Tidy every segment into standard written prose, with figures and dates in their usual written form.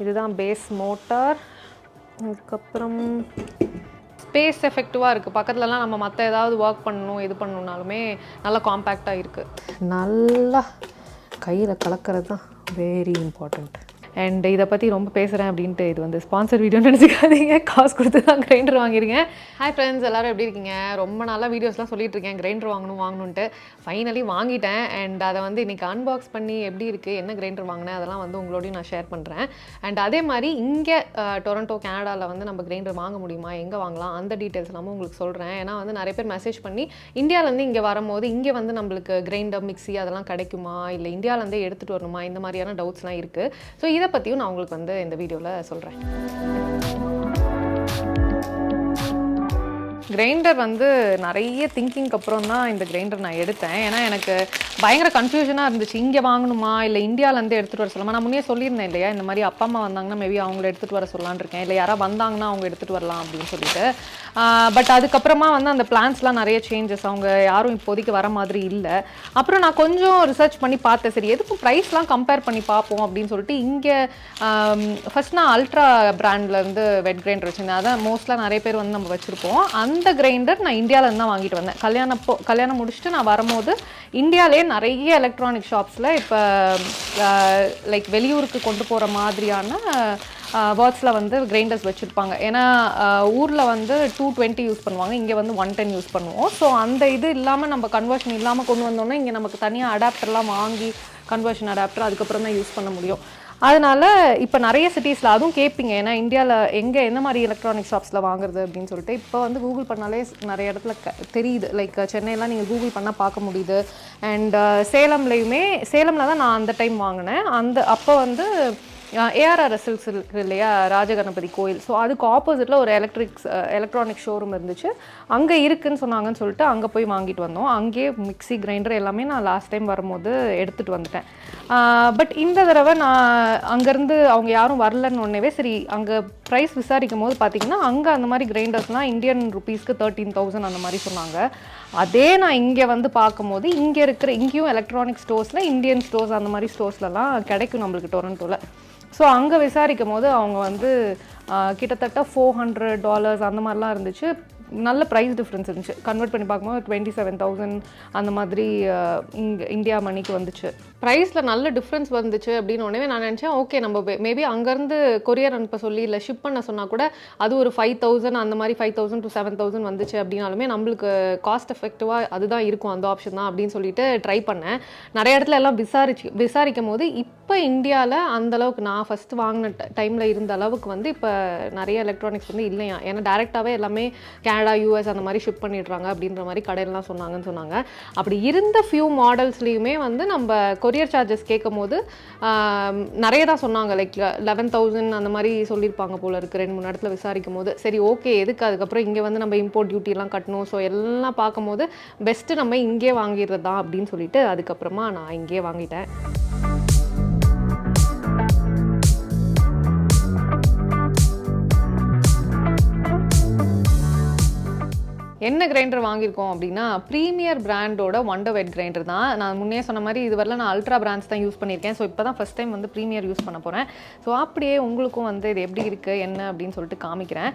இதுதான் phase motor. அதுக்கப்புறம் space எஃபெக்டிவாக இருக்குது. பக்கத்துலலாம் நம்ம மற்ற ஏதாவது ஒர்க் பண்ணணும் இது பண்ணணுன்னாலுமே நல்லா காம்பேக்டாக இருக்குது. நல்லா கையில் கலக்கிறது தான் வெரி இம்பார்ட்டண்ட். அண்ட் இதை பற்றி ரொம்ப பேசுகிறேன் அப்படின்ட்டு இது வந்து ஸ்பான்சர் வீடியோன்னு நினச்சிக்காதீங்க, காசு கொடுத்து தான் கிரைண்டர் வாங்கியிருக்கேன். ஹாய் ஃப்ரெண்ட்ஸ், எல்லோரும் எப்படி இருக்கீங்க? ரொம்ப நாளாக வீடியோஸ்லாம் சொல்லிட்டு இருக்கேன் கிரைண்டர் வாங்கணுன்ட்டு. ஃபைனலி வாங்கிட்டேன். அண்ட் அதை வந்து இன்றைக்கி அன்பாக்ஸ் பண்ணி எப்படி இருக்குது, என்ன கிரைண்டர் வாங்கினேன் அதெல்லாம் வந்து உங்களோடையும் நான் ஷேர் பண்ணுறேன். அண்ட் அதே மாதிரி இங்கே டொரண்டோ கனடாவில் வந்து நம்ம கிரைண்டர் வாங்க முடியுமா, எங்கே வாங்கலாம், அந்த டீட்டெயில்ஸ் எல்லாமே உங்களுக்கு சொல்கிறேன். ஏன்னா வந்து நிறைய பேர் மெசேஜ் பண்ணி இந்தியாவிலேருந்து இங்கே வரும்போது இங்கே வந்து நம்மளுக்கு கிரைண்டர் மிக்ஸி அதெல்லாம் கிடைக்குமா, இல்லை இந்தியாவிலேருந்தே எடுத்துகிட்டு வரணுமா, இந்த மாதிரியான டவுட்ஸ்லாம் இருக்குது. ஸோ இதை பற்றியும் நான் உங்களுக்கு வந்து இந்த வீடியோவில் சொல்கிறேன். கிரைண்டர் வந்து நிறைய திங்கிங்க்கு அப்புறம் தான் இந்த கிரைண்டர் நான் எடுத்தேன். ஏன்னா எனக்கு பயங்கர கன்ஃபியூஷனாக இருந்துச்சு, இங்கே வாங்கணுமா இல்லை இந்தியாவிலேருந்து எடுத்துகிட்டு வர சொல்லலாமா. நான் முன்னே சொல்லியிருந்தேன் இல்லையா, இந்த மாதிரி அப்பா அம்மா வந்தாங்கன்னா மேபி அவங்கள எடுத்துகிட்டு வர சொல்லலான்னு இருக்கேன், இல்லை யாராவது வந்தாங்கன்னா அவங்க எடுத்துகிட்டு வரலாம் அப்படின்னு சொல்லிட்டு. பட் அதுக்கப்புறமா வந்து அந்த பிளான்ஸ்லாம் நிறைய சேஞ்சஸ், அவங்க யாரும் இப்போதைக்கு வர மாதிரி இல்லை. அப்புறம் நான் கொஞ்சம் ரிசர்ச் பண்ணி பார்த்தேன், சரி எதுக்கும் ப்ரைஸ்லாம் கம்பேர் பண்ணி பார்ப்போம் அப்படின்னு சொல்லிட்டு இங்கே ஃபஸ்ட் நான் அல்ட்ரா பிராண்ட்லேருந்து வெட் கிரைண்டர் வச்சுருந்தேன். அதான் மோஸ்ட்லாக நிறைய பேர் வந்து நம்ம வச்சுருப்போம். அந்த கிரைண்டர் நான் இந்தியாவிலேருந்து தான் வாங்கிட்டு வந்தேன். கல்யாணம் முடிச்சுட்டு நான் வரும்போது இந்தியாவிலே நிறைய எலக்ட்ரானிக் ஷாப்ஸில் இப்போ லைக் வெளியூருக்கு கொண்டு போகிற மாதிரியான வேர்ட்ஸில் வந்து கிரைண்டர்ஸ் வச்சுருப்பாங்க. ஏன்னா ஊரில் வந்து 220 யூஸ் பண்ணுவாங்க, இங்கே வந்து 110 யூஸ் பண்ணுவோம். ஸோ அந்த இது இல்லாமல் நம்ம கன்வர்ஷன் இல்லாமல் கொண்டு வந்தோன்னா இங்கே நமக்கு தனியாக அடாப்டர்லாம் வாங்கி கன்வர்ஷன் அடாப்டர் அதுக்கப்புறம் தான் யூஸ் பண்ண முடியும். அதனால் இப்போ நிறைய சிட்டிஸில் அதுவும் கேட்பீங்க, ஏன்னா இந்தியாவில் எங்கே என்ன மாதிரி எலக்ட்ரானிக் ஷாப்ஸில் வாங்குறது அப்படின்னு சொல்லிட்டு இப்போ வந்து கூகுள் பண்ணாலே நிறைய இடத்துல தெரியுது. லைக் சென்னையெல்லாம் நீங்கள் கூகுள் பண்ணால் பார்க்க முடியுது. அண்ட் சேலமில் தான் நான் அந்த டைம் வாங்கினேன். அப்போ வந்து ஏஆர்ஆர் சில்க்ஸ் இருக்குது இல்லையா, ராஜகணபதி கோயில், ஸோ அதுக்கு ஆப்போசிட்டில் ஒரு எலக்ட்ரானிக் ஷோரூம் இருந்துச்சு. அங்கே இருக்குதுன்னு சொன்னாங்கன்னு சொல்லிட்டு அங்கே போய் வாங்கிட்டு வந்தோம். அங்கேயே மிக்ஸி கிரைண்டர் எல்லாமே நான் லாஸ்ட் டைம் வரும்போது எடுத்துகிட்டு வந்துட்டேன். பட் இந்த தடவை நான் அங்கேருந்து அவங்க யாரும் வரலன்னு ஒன்றே சரி அங்கே ப்ரைஸ் விசாரிக்கும் போது பார்த்தீங்கன்னா அங்கே அந்த மாதிரி கிரைண்டர்ஸ்னால் இந்தியன் ருபீஸ்க்கு 13,000 அந்த மாதிரி சொன்னாங்க. அதே நான் இங்கே வந்து பார்க்கும்போது இங்கேயும் எலக்ட்ரானிக் ஸ்டோர்ஸில் இந்தியன் ஸ்டோர்ஸ் அந்த மாதிரி ஸ்டோர்ஸ்லலாம் கிடைக்கும் நம்மளுக்கு டொரண்டோவில். ஸோ அங்கே விசாரிக்கும் போது அவங்க வந்து கிட்டத்தட்ட $400 அந்த மாதிரிலாம் இருந்துச்சு. நல்ல ப்ரைஸ் டிஃப்ரென்ஸ் இருந்துச்சு. கன்வெர்ட் பண்ணி பார்க்கும்போது 27,000 அந்த மாதிரி இந்தியா மணிக்கு வந்துச்சு. ப்ரைஸில் நல்ல டிஃப்ரென்ஸ் வந்துச்சு அப்படின்னு உடனே நான் நினச்சேன், ஓகே நம்ம மேபி அங்கேருந்து கொரியர் அனுப்ப சொல்லி இல்லை ஷிப் பண்ண சொன்னால் கூட அது ஒரு 5,000 அந்த மாதிரி 5,000 to 7,000 வந்துச்சு அப்படின்னாலுமே நம்மளுக்கு காஸ்ட் எஃபெக்டிவாக அதுதான் இருக்கும், அந்த ஆப்ஷன் தான் அப்படின்னு சொல்லிட்டு ட்ரை பண்ணேன். நிறைய இடத்துல எல்லாம் விசாரிக்கும் போது இப்போ இந்தியாவில் அந்தளவுக்கு நான் ஃபஸ்ட்டு வாங்கின டைமில் இருந்த அளவுக்கு வந்து இப்போ நிறைய எலக்ட்ரானிக்ஸ் வந்து இல்லையா. ஏன்னா டேரெக்டாகவே எல்லாமே கனடா யூஎஸ் அந்த மாதிரி ஷிப் பண்ணிடுறாங்க அப்படின்ற மாதிரி கடையிலலாம் சொன்னாங்க. அப்படி இருந்த ஃபியூ மாடல்ஸ்லேயுமே வந்து நம்ம கொரியர் சார்ஜஸ் கேட்கும் போது நிறைய தான் சொன்னாங்க. லைக் 11,000 அந்த மாதிரி சொல்லியிருப்பாங்க போல இருக்குது 2-3 இடத்துல விசாரிக்கும் போது. சரி ஓகே, எதுக்கு அதுக்கப்புறம் இங்கே வந்து நம்ம இம்போர்ட் டியூட்டிலாம் கட்டணும், ஸோ எல்லாம் பார்க்கும்போது பெஸ்ட்டு நம்ம இங்கே வாங்கிடுறது தான் அப்படின்னு சொல்லிட்டு அதுக்கப்புறமா நான் இங்கே வாங்கிட்டேன். என்ன கிரைண்டர் வாங்கியிருக்கோம் அப்படின்னா ப்ரீமியர் பிராண்டோட வண்டர் வெட் கிரைண்டர் தான். நான் முன்னே சொன்ன மாதிரி இதுவரை நான் அல்ட்ரா பிராண்ட்ஸ் தான் யூஸ் பண்ணியிருக்கேன். ஸோ இப்போ தான் ஃபஸ்ட் டைம் வந்து ப்ரீமியர் யூஸ் பண்ண போகிறேன். ஸோ அப்படியே உங்களுக்கும் வந்து இது எப்படி இருக்குது என்ன அப்படின்னு சொல்லிட்டு காமிக்கிறேன்.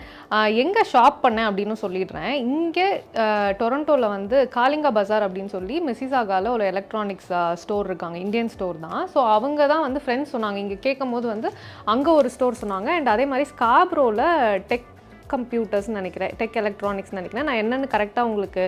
எங்கே ஷாப் பண்ணேன் அப்படின்னு சொல்லிடுறேன். இங்கே டொரண்டோவில் வந்து காலிங்கா பஜார் அப்படின்னு சொல்லி மிசிசாகாவில் ஒரு எலக்ட்ரானிக்ஸ் ஸ்டோர் இருக்காங்க, இந்தியன் ஸ்டோர் தான். ஸோ அவங்க தான் வந்து ஃப்ரெண்ட்ஸ் சொன்னாங்க, இங்கே கேட்கும் போது வந்து அங்கே ஒரு ஸ்டோர் சொன்னாங்க. அண்ட் அதே மாதிரி ஸ்காப்ரோவில் கம்ப்யூட்டர்ஸ்னு நினைக்கிறேன், டெக் எலக்ட்ரானிக்ஸ்னு நினைக்கிறேன். நான் என்னென்னு கரெக்டாக உங்களுக்கு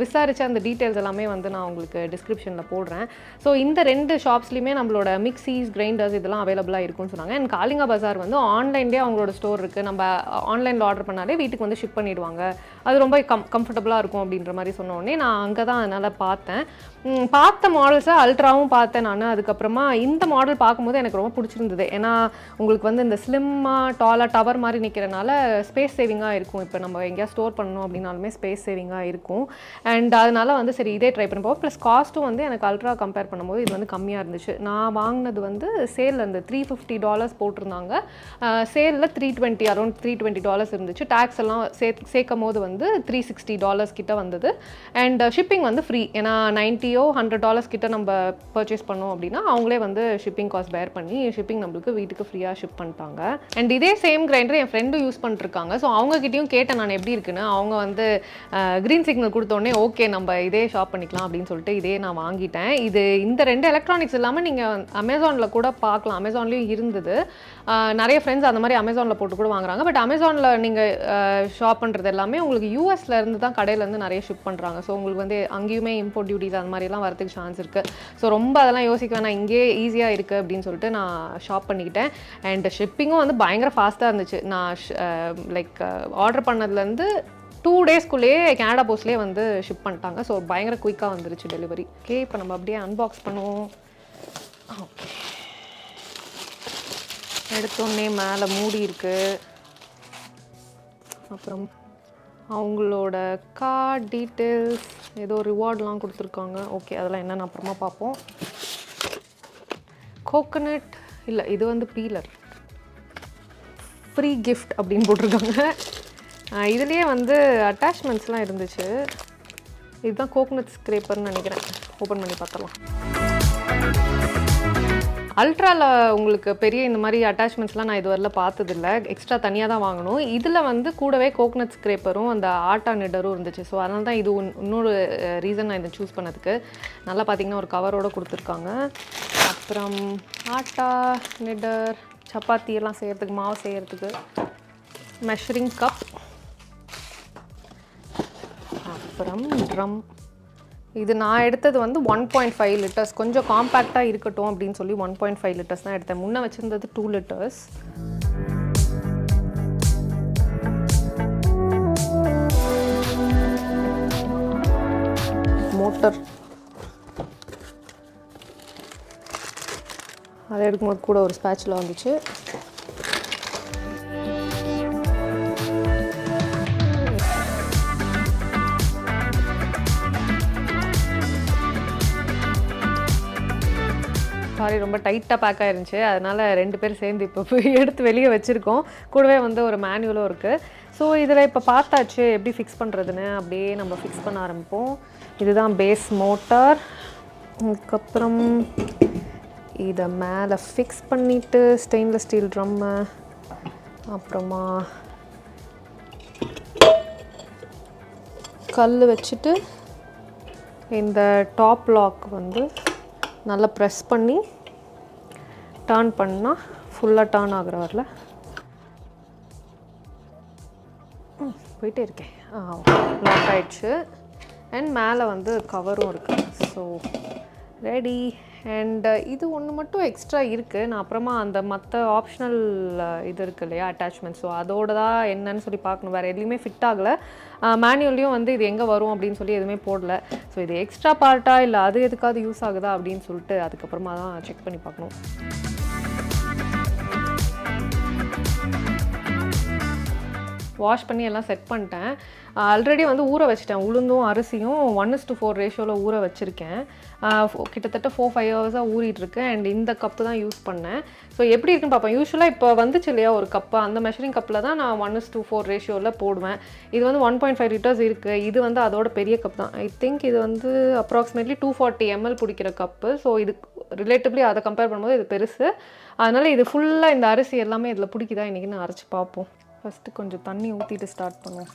விசாரித்து அந்த டீட்டெயில்ஸ் எல்லாமே வந்து நான் உங்களுக்கு டிஸ்கிரிப்ஷனில் போடுறேன். ஸோ இந்த 2 ஷாப்ஸ்லையுமே நம்மளோட மிக்ஸிஸ் கிரைண்டர்ஸ் இதெல்லாம் அவைலபிளாக இருக்குன்னு சொன்னாங்க. அண்ட் காலிங்கா பஜார் வந்து ஆன்லைன்லேயே அவங்களோட ஸ்டோர் இருக்குது. நம்ம ஆன்லைனில் ஆர்டர் பண்ணாலே வீட்டுக்கு வந்து ஷிப் பண்ணிவிடுவாங்க. அது ரொம்ப கம்ஃபர்டபுளாக இருக்கும் அப்படின்ற மாதிரி சொன்ன உடனே நான் அங்கே தான் அதனால் பார்த்த மாடல்ஸை அல்ட்ராவும் பார்த்தேன் நான். அதுக்கப்புறமா இந்த மாடல் பார்க்கும்போது எனக்கு ரொம்ப பிடிச்சிருந்தது. ஏன்னா உங்களுக்கு வந்து இந்த ஸ்லிம்மாக டாலாக டவர் மாதிரி நிற்கிறனால ஸ்பேஸ் ஸ்பேஸ் சேவிங்காக இருக்கும். இப்போ நம்ம எங்கேயா ஸ்டோர் பண்ணணும் அப்படின்னாலுமே ஸ்பேஸ் சேவிங்காக இருக்கும். அண்ட் அதனால வந்து சரி இதே ட்ரை பண்ணுவோம். ப்ளஸ் காஸ்ட்டும் வந்து எனக்கு அல்ட்ரா கம்பேர் பண்ணும்போது இது வந்து கம்மியாக இருந்துச்சு. நான் வாங்கினது வந்து சேலில் அந்த $350 போட்டிருந்தாங்க. சேலில் $320 அரௌண்ட் $320 இருந்துச்சு. டேக்ஸ் எல்லாம் சேர்க்கும் போது வந்து $360 கிட்ட வந்தது. அண்ட் ஷிப்பிங் வந்து ஃப்ரீ. ஏன்னா $90-100 கிட்ட நம்ம பர்ச்சேஸ் பண்ணோம் அப்படின்னா அவங்களே வந்து ஷிப்பிங் காஸ்ட் பேர் பண்ணி ஷிப்பிங் நம்மளுக்கு வீட்டுக்கு ஃப்ரீயாக ஷிப் பண்ணிட்டாங்க. அண்ட் இதே சேம் கிரைண்டர் என் ஃப்ரெண்டும் யூஸ் பண்ணிருக்காங்க. ஸோ அவங்ககிட்டயும் கேட்டேன் நான் எப்படி இருக்குன்னு. அவங்க வந்து க்ரீன் சிக்னல் கொடுத்தோடனே ஓகே நம்ம இதே ஷாப் பண்ணிக்கலாம் அப்படின்னு சொல்லிட்டு இதே நான் வாங்கிட்டேன். இது இந்த 2 எலக்ட்ரானிக்ஸ் இல்லாமல் நீங்கள் அமேசானில் கூட பார்க்கலாம். அமேசான்லேயும் இருந்தது. நிறைய ஃப்ரெண்ட்ஸ் அந்த மாதிரி அமேசானில் போட்டு கூட வாங்குறாங்க. பட் அமேசானில் நீங்கள் ஷாப் பண்ணுறது எல்லாமே உங்களுக்கு யூஎஸ்ல இருந்து தான் கடையிலேருந்து நிறைய ஷிப் பண்ணுறாங்க. ஸோ உங்களுக்கு வந்து அங்கேயுமே இம்போர்ட் டியூட்டிஸ் அந்த மாதிரிலாம் வரதுக்கு சான்ஸ் இருக்குது. ஸோ ரொம்ப அதெல்லாம் யோசிக்க வேணாம், இங்கேயே ஈஸியாக இருக்குது அப்படின்னு சொல்லிட்டு நான் ஷாப் பண்ணிக்கிட்டேன். அண்ட் ஷிப்பிங்கும் வந்து பயங்கர ஃபாஸ்ட்டாக இருந்துச்சு. நான் லைக் ஆர்டர் பண்ணதுலேருந்து 2 டேஸ்க்குள்ளேயே கனடா போஸ்ட்லேயே வந்து ஷிப் பண்ணிட்டாங்க. ஸோ பயங்கர குயிக்காக வந்துருச்சு டெலிவரி. ஓகே, இப்போ நம்ம அப்படியே அன்பாக்ஸ் பண்ணுவோம். ஓகே, எடுத்தோடனே மேலே மூடி இருக்குது. அப்புறம் அவங்களோட கார்ட் டீட்டெயில்ஸ், ஏதோ ரிவார்ட்லாம் கொடுத்துருக்காங்க. ஓகே, அதெல்லாம் என்னென்னு அப்புறமா பார்ப்போம். கோகனட் இல்லை, இது வந்து பீலர், ஃப்ரீ கிஃப்ட் அப்படின்னு போட்டிருக்காங்க. இதுலேயே வந்து அட்டாச்மெண்ட்ஸ்லாம் இருந்துச்சு. இதுதான் கோகனட் ஸ்க்ரேப்பர்னு நினைக்கிறேன். ஓப்பன் பண்ணி பார்த்துடலாம். அல்ட்ராவில் உங்களுக்கு பெரிய இந்த மாதிரி அட்டாச்மெண்ட்ஸ்லாம் நான் இதுவரையில் பார்த்ததில்ல. எக்ஸ்ட்ரா தனியாக தான் வாங்கணும். இதில் வந்து கூடவே கோகனட் ஸ்க்ரேப்பரும் அந்த ஆட்டா நிடரும் இருந்துச்சு. ஸோ அதனால தான் இது இன்னொரு ரீசன் நான் இதை சூஸ் பண்ணதுக்கு. நல்லா பார்த்தீங்கன்னா ஒரு கவரோடு கொடுத்துருக்காங்க. அப்புறம் ஆட்டா நிடர், சப்பாத்தி எல்லாம் செய்கிறதுக்கு, மாவு செய்கிறதுக்கு மெஷரிங் கப், அப்புறம் ட்ரம். இது நான் எடுத்தது வந்து 1.5 லிட்டர்ஸ், கொஞ்சம் காம்பேக்டாக இருக்கட்டும் அப்படின்னு சொல்லி 1.5 லிட்டர்ஸ் தான் எடுத்தேன். முன்னே வச்சுருந்தது 2 லிட்டர்ஸ். மோட்டர் அதை எடுக்கும்போது கூட ஒரு ஸ்பேட்சில் வந்துச்சு. சாரி, ரொம்ப டைட்டாக பேக் ஆயிருந்துச்சு. அதனால் 2 பேர் சேர்ந்து இப்போ போய் எடுத்து வெளியே வச்சுருக்கோம். கூடவே வந்து ஒரு மேனுவலும் இருக்குது. ஸோ இதில் இப்போ பார்த்தாச்சு எப்படி ஃபிக்ஸ் பண்ணுறதுன்னு. அப்படியே நம்ம ஃபிக்ஸ் பண்ண ஆரம்பிப்போம். இதுதான் பேஸ் மோட்டார். அதுக்கப்புறம் இதை மேலே ஃபிக்ஸ் பண்ணிவிட்டு ஸ்டெயின்லெஸ் ஸ்டீல் ட்ரம்மு, அப்புறமா கல் வச்சுட்டு இந்த டாப் லாக் வந்து நல்லா ப்ரெஸ் பண்ணி டர்ன் பண்ணால் ஃபுல்லாக டர்ன் ஆகிற வரல போயிட்டே இருக்கேன். லாக் ஆகிடுச்சு. அண்ட் மேலே வந்து கவரும் இருக்குது. So ready. அண்ட் இது ஒன்று மட்டும் எக்ஸ்ட்ரா இருக்குது. நான் அப்புறமா அந்த மற்ற ஆப்ஷனல் இது இருக்குது இல்லையா, அட்டாச்மெண்ட். ஸோ அதோட தான் என்னன்னு சொல்லி பார்க்கணும். வேறு எதுவுமே ஃபிட் ஆகலை. மேனுவல்லையும் வந்து இது எங்கே வரும் அப்படின்னு சொல்லி எதுவுமே போடல. ஸோ இது எக்ஸ்ட்ரா பார்ட்டாக இல்லை அது எதுக்காவது யூஸ் ஆகுதா அப்படின்னு சொல்லிட்டு அதுக்கப்புறமா தான் செக் பண்ணி பார்க்கணும். வாஷ் பண்ணி எல்லாம் செட் பண்ணிட்டேன். ஆல்ரெடி வந்து ஊற வச்சுட்டேன். உளுந்தும் அரிசியும் 1:4 ரேஷியோவில் ஊற வச்சுருக்கேன். கிட்டத்தட்ட 4-5 ஹவர்ஸாக ஊறிட்டுருக்கு. அண்ட் இந்த கப்பு தான் யூஸ் பண்ணேன். ஸோ எப்படி இருக்குன்னு பார்ப்பேன். யூஸ்வலாக இப்போ வந்துச்சு இல்லையா ஒரு கப்பு, அந்த மெஷரிங் கப்பில் தான் நான் 1:4 ரேஷியோவில் போடுவேன். இது வந்து 1.5 லிட்டர்ஸ் இருக்குது. இது வந்து அதோட பெரிய கப் தான். ஐ திங்க் இது வந்து அப்ராக்சிமேட்லி 240 ml பிடிக்கிற கப்பு. ஸோ இது ரிலேட்டிவ்லி அதை கம்பேர் பண்ணும்போது இது பெருசு. அதனால் இது ஃபுல்லாக இந்த அரிசி எல்லாமே இதில் பிடிக்குதா இன்றைக்கி நான் அரைச்சி பார்ப்போம். ஃபஸ்ட்டு கொஞ்சம் தண்ணி ஊற்றிட்டு ஸ்டார்ட் பண்ணுவோம்.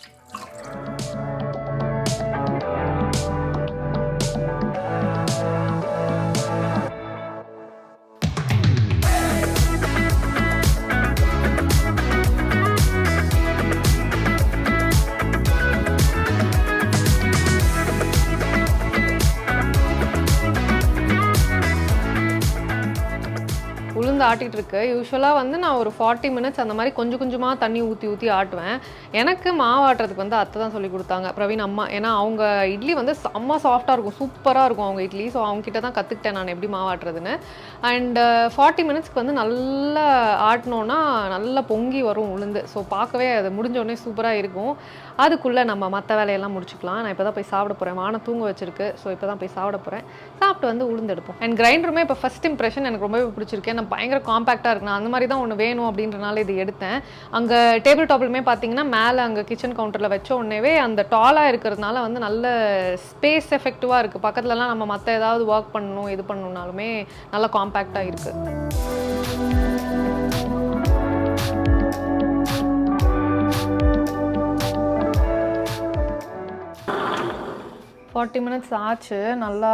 உளுந்து ஆட்டிகிட்டு இருக்கு. யூஸ்வலாக வந்து நான் ஒரு 40 மினிட்ஸ் அந்த மாதிரி கொஞ்சம் கொஞ்சமாக தண்ணி ஊற்றி ஆட்டுவேன். எனக்கு மாவு ஆட்டுறதுக்கு வந்து அத்தை தான் சொல்லி கொடுத்தாங்க, பிரவீன் அம்மா. ஏன்னா அவங்க இட்லி வந்து செம்ம சாஃப்டாக இருக்கும், சூப்பராக இருக்கும் அவங்க இட்லி. ஸோ அவங்ககிட்ட தான் கற்றுக்கிட்டேன் நான் எப்படி மாவு ஆட்டுறதுன்னு. அண்ட் 40 மினிட்ஸ்க்கு வந்து நல்லா ஆட்டினோன்னா நல்லா பொங்கி வரும் உளுந்து. ஸோ பார்க்கவே அது முடிஞ்சோடனே சூப்பராக இருக்கும். அதுக்குள்ளே நம்ம மற்ற வேலையெல்லாம் முடிச்சுக்கலாம். நான் இப்போ தான் போய் சாப்பிட போகிறேன். வானம் தூங்க வச்சிருக்கு. ஸோ இப்போ தான் போய் சாப்பிட போகிறேன். சாப்பிட்டு வந்து உளுந்து எடுப்போம். அண்ட் கிரைண்டருமே இப்போ ஃபஸ்ட் இம்ப்ரெஷன் எனக்கு ரொம்பவே பிடிச்சிருக்கு. நான் பயங்கர காம்பேக்டாக இருக்கு. நான் அந்த மாதிரி தான் ஒன்று வேணும் அப்படின்றனால இது எடுத்தேன். அங்கே டேபிள் டாப்லுமே பார்த்தீங்கன்னா மேலே அங்கே கிச்சன் கவுண்டரில் வச்ச உடனேவே அந்த டாலாக இருக்கிறதுனால வந்து நல்ல ஸ்பேஸ் எஃபெக்டிவாக இருக்குது. பக்கத்துலலாம் நம்ம மற்ற ஏதாவது ஒர்க் பண்ணணும் இது பண்ணணுன்னாலுமே நல்லா காம்பேக்டாக இருக்குது. 40 மினிட்ஸ் ஆச்சு. நல்லா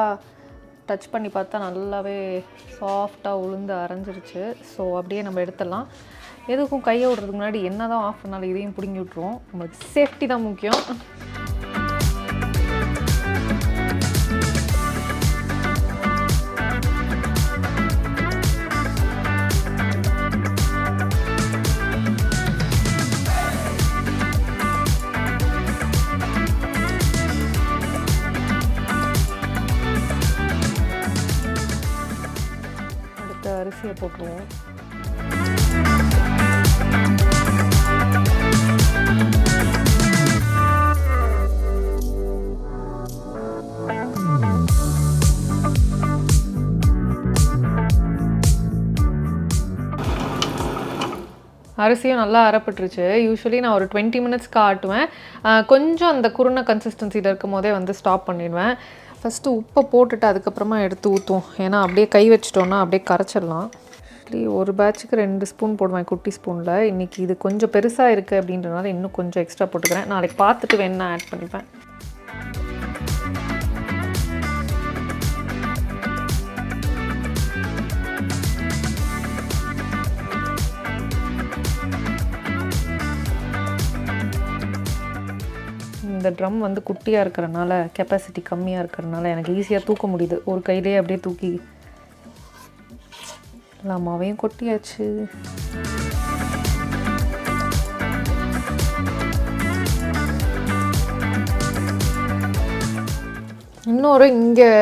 டச் பண்ணி பார்த்தா நல்லாவே சாஃப்டாக உளுந்து அரைஞ்சிருச்சு. ஸோ அப்படியே நம்ம எடுத்துடலாம். எதுக்கும் கையை விடுறதுக்கு முன்னாடி என்ன தான் ஆஃப் பண்ணாலும் இதையும் பிடுங்கி விட்ருவோம். நம்மளுக்கு சேஃப்டி தான் முக்கியம். அரிசியை போட்டுருவோம். அரிசியும் நல்லா அரைப்பட்டுருச்சு. யூஸ்வலி நான் ஒரு 20 மினிட்ஸ்க்கு ஆட்டுவேன். கொஞ்சம் அந்த குருணை கன்சிஸ்டன்சியில் இருக்கும் போதே வந்து ஸ்டாப் பண்ணிடுவேன். ஃபஸ்ட்டு உப்பை போட்டுட்டு அதுக்கப்புறமா எடுத்து ஊற்றுவோம். ஏன்னா அப்படியே கை வச்சிட்டோன்னா அப்படியே கரைச்சிடலாம். ஆக்சுவலி ஒரு பேட்சுக்கு 2 ஸ்பூன் போடுவேன் குட்டி ஸ்பூனில். இன்றைக்கி இது கொஞ்சம் பெருசாக இருக்குது அப்படின்றனால இன்னும் கொஞ்சம் எக்ஸ்ட்ரா போட்டுக்கிறேன். நாளைக்கு பார்த்துட்டு வேணா ஆட் பண்ணிப்பேன். இந்த ட்ரம் வந்து குட்டியாக இருக்கிறனால, கெப்பாசிட்டி கம்மியாக இருக்கிறனால எனக்கு ஈஸியாக தூக்க முடியுது. ஒரு கையிலேயே அப்படியே தூக்கி எல்லா மாவையும் கொட்டியாச்சு. இன்னொரு இங்கே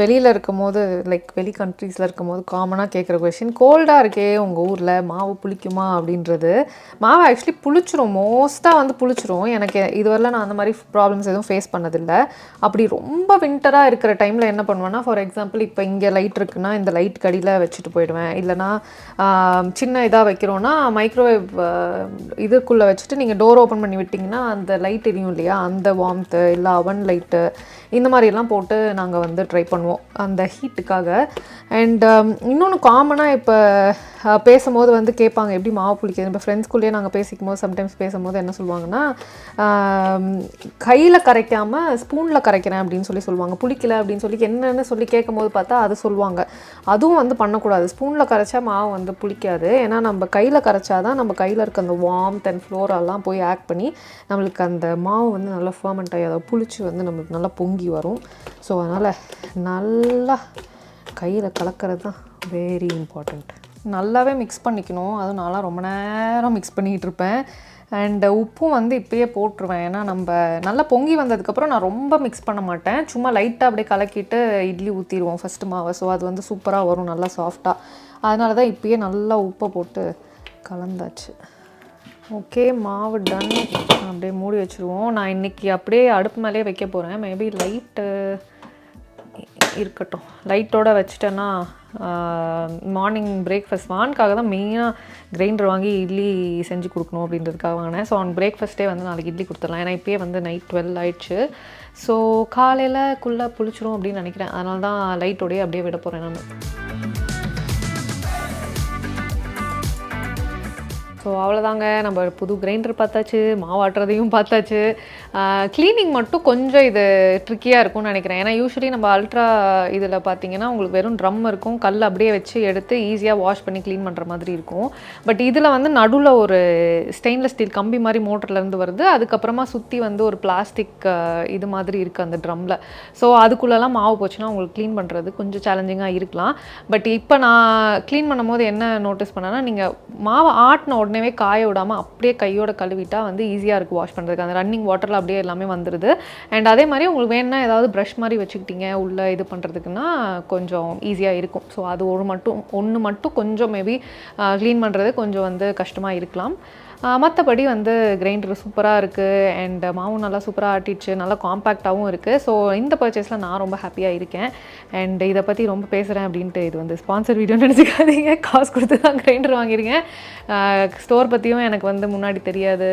வெளியில் இருக்கும் போது லைக் வெளி கண்ட்ரீஸில் இருக்கும் போது காமனாக கேட்குற கொஷின், கோல்டாக இருக்கே உங்கள் ஊரில் மாவு புளிக்குமா அப்படின்றது. மாவு ஆக்சுவலி புளிச்சிரும், மோஸ்ட்டாக வந்து புளிச்சிரும். எனக்கு இதுவரையில் நான் அந்த மாதிரி ப்ராப்ளம்ஸ் எதுவும் ஃபேஸ் பண்ணதில்லை. அப்படி ரொம்ப வின்டராக இருக்கிற டைமில் என்ன பண்ணுவேன்னா, ஃபார் எக்ஸாம்பிள் இப்போ இங்கே லைட் இருக்குன்னா இந்த லைட் கடியில் வச்சுட்டு போயிடுவேன். இல்லைனா சின்ன இதாக வைக்கிறோன்னா மைக்ரோவேவ் இதுக்குள்ளே வச்சுட்டு நீங்கள் டோர் ஓப்பன் பண்ணி விட்டிங்கன்னா அந்த லைட் எரியும் இல்லையா, அந்த வார்ம்த்து இல்லை அவன் லைட்டு இந்த மாதிரிலாம் போட்டு நாங்கள் வந்து ட்ரை பண்ணுவோம் அந்த ஹீட்டுக்காக. அண்ட் இன்னொன்று காமனாக இப்போ பேசும்போது வந்து கேட்பாங்க எப்படி மாவு புளிக்கிறது. இப்போ ஃப்ரெண்ட்ஸ்குள்ளேயே நாங்கள் பேசிக்கும் போது சம்டைம்ஸ் பேசும்போது என்ன சொல்லுவாங்கன்னா, கையில் கரைக்காமல் ஸ்பூனில் கரைக்கிறேன் அப்படின்னு சொல்லுவாங்க. புளிக்கலை அப்படின்னு சொல்லி என்னென்னு சொல்லி கேட்கும் போது பார்த்தா அது சொல்லுவாங்க. அதுவும் வந்து பண்ணக்கூடாது. ஸ்பூனில் கரைச்சா மாவு வந்து புளிக்காது. ஏன்னா நம்ம கையில் கரைச்சாதான் நம்ம கையில் இருக்க அந்த வார்ம்த் அண்ட் ஃப்ளோரெல்லாம் போய் ஆக்ட் பண்ணி நம்மளுக்கு அந்த மாவு வந்து நல்லா ஃபர்மெண்ட் ஆகி அதை புளிச்சு வந்து நம்மளுக்கு நல்லா பொங்கி வரும். ஸோ அதனால் நல்லா கையில் கலக்கிறது தான் வெரி இம்பார்ட்டண்ட். நல்லாவே மிக்ஸ் பண்ணிக்கணும். அதுவும் நான்லாம் ரொம்ப நேரம் மிக்ஸ் பண்ணிக்கிட்டு இருப்பேன். அண்ட் உப்பும் வந்து இப்போயே போட்டுருவேன். ஏன்னா நம்ம நல்லா பொங்கி வந்ததுக்கப்புறம் நான் ரொம்ப மிக்ஸ் பண்ண மாட்டேன். சும்மா லைட்டாக அப்படியே கலக்கிட்டு இட்லி ஊற்றிடுவோம் ஃபஸ்ட்டு மாவை. ஸோ அது வந்து சூப்பராக வரும், நல்லா சாஃப்டாக. அதனால தான் இப்போயே நல்லா உப்பை போட்டு கலந்தாச்சு. ஓகே, மாவு டன். அப்படியே மூடி வச்சுருவோம். நான் இன்றைக்கி அப்படியே அடுப்பு மேலேயே வைக்க போகிறேன். மேபி லைட்டு இருக்கட்டும். லைட்டோடு வச்சுட்டேன்னா மார்னிங் பிரேக்ஃபாஸ்ட் வான்காக தான் மெயினாக கிரைண்டர் வாங்கி இட்லி செஞ்சு கொடுக்கணும் அப்படின்றதுக்காக வாங்கினேன். ஸோ ஆன் பிரேக்ஃபாஸ்ட்டே வந்து நாளைக்கு இட்லி கொடுத்துடலாம். ஏன்னா இப்போயே வந்து நைட் 12 ஆயிடுச்சு. ஸோ காலையிலக்குள்ளே புளிச்சிரும் அப்படின்னு நினைக்கிறேன். அதனால தான் லைட்டோடையே அப்படியே விட போகிறேன் நான். ஸோ அவ்வளோதாங்க, நம்ம புது கிரைண்டர் பார்த்தாச்சு, மாவாட்டுறதையும் பார்த்தாச்சு. க்ளீனிங் மட்டும் கொஞ்சம் இது ட்ரிக்கியாக இருக்கும்னு நினைக்கிறேன். ஏன்னா யூஸ்வலி நம்ம அல்ட்ரா இதில் பார்த்தீங்கன்னா உங்களுக்கு வெறும் ட்ரம் இருக்கும், கல் அப்படியே வச்சு எடுத்து ஈஸியாக வாஷ் பண்ணி க்ளீன் பண்ணுற மாதிரி இருக்கும். பட் இதில் வந்து நடுவில் ஒரு ஸ்டெயின்லெஸ் ஸ்டீல் கம்பி மாதிரி மோட்டர்லேருந்து வருது, அதுக்கப்புறமா சுற்றி வந்து ஒரு பிளாஸ்டிக் இது மாதிரி இருக்குது அந்த ட்ரம்மில். ஸோ அதுக்குள்ளெல்லாம் மாவு போச்சுன்னா உங்களுக்கு க்ளீன் பண்ணுறது கொஞ்சம் சேலஞ்சிங்காக இருக்கலாம். பட் இப்போ நான் க்ளீன் பண்ணும்போது என்ன நோட்டீஸ் பண்ணேன்னா, நீங்கள் மாவை ஆட்டின உடனே காய விடாமல் அப்படியே கையோட கழுவிட்டா வந்து ஈஸியாக இருக்குது வாஷ் பண்ணுறதுக்கு. அந்த ரன்னிங் வாட்டரில் அப்படியே எல்லாமே வந்துடுது. அண்ட் அதே மாதிரி உங்களுக்கு வேணும்னா ஏதாவது ப்ரஷ் மாதிரி வச்சுக்கிட்டீங்க உள்ளே இது பண்ணுறதுக்குன்னா கொஞ்சம் ஈஸியாக இருக்கும். ஸோ அது ஒன்று மட்டும் கொஞ்சம் மேபி க்ளீன் பண்ணுறது கொஞ்சம் வந்து கஷ்டமாக இருக்கலாம். மற்றபடி வந்து கிரைண்டர் சூப்பராக இருக்குது அண்ட் மாவும் நல்லா சூப்பராக ஆட்டிடுச்சு, நல்லா காம்பேக்டாகவும் இருக்குது. ஸோ இந்த பர்ச்சேஸில் நான் ரொம்ப ஹாப்பியாக இருக்கேன். அண்ட் இதை பற்றி ரொம்ப பேசுகிறேன் அப்படின்ட்டு இது வந்து ஸ்பான்சர் வீடியோன்னு நினச்சிக்காதீங்க, காசு கொடுத்து தான் கிரைண்டர் வாங்கியிருக்கேன். ஸ்டோர் பற்றியும் எனக்கு வந்து முன்னாடி தெரியாது.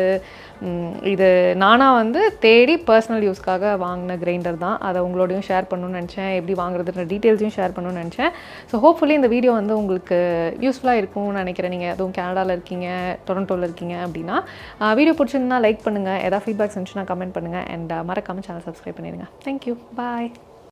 இது நானாக வந்து தேடி பர்சனல் யூஸ்க்காக வாங்கின கிரைண்டர் தான். அதை உங்களோடையும் ஷேர் பண்ணணும்னு நினச்சேன், எப்படி வாங்குறதுன்ற டீட்டெயில்ஸையும் ஷேர் பண்ணணும்னு நினச்சேன். ஸோ ஹோப்ஃபுல்லி இந்த வீடியோ வந்து உங்களுக்கு யூஸ்ஃபுல்லாக இருக்கும்னு நினைக்கிறேன். நீங்கள் அதுவும் கனடாவில் இருக்கீங்க, டொரண்டோவில் இருக்கீங்க அப்படின்னா வீடியோ பிடிச்சிருந்தா லைக் பண்ணுங்கள், எதாவது ஃபீட்பேக்ஸ் இருந்துச்சுன்னா கமெண்ட் பண்ணுங்கள் அண்ட் மறக்காமல் சேனல் சப்ஸ்கிரைப் பண்ணிடுங்க. தேங்க்யூ, பாய்.